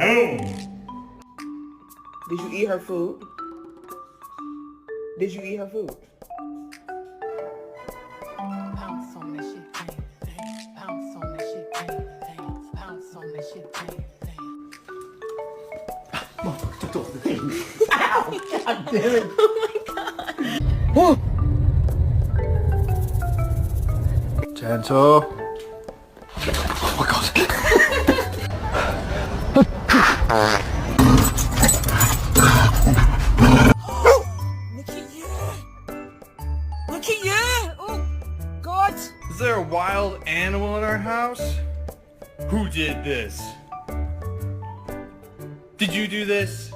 Did you eat her food? Did you eat her food? Pounce on that shit, bang, bang. Pounce on that shit, bang, bang. Pounce on that shit, bang, bang. Motherfucker, took the thing. Ow! God damn it. Oh Gentle. Oh my god. Look at you! Oh, God! Is there a wild animal in our house? Who did this? Did you do this?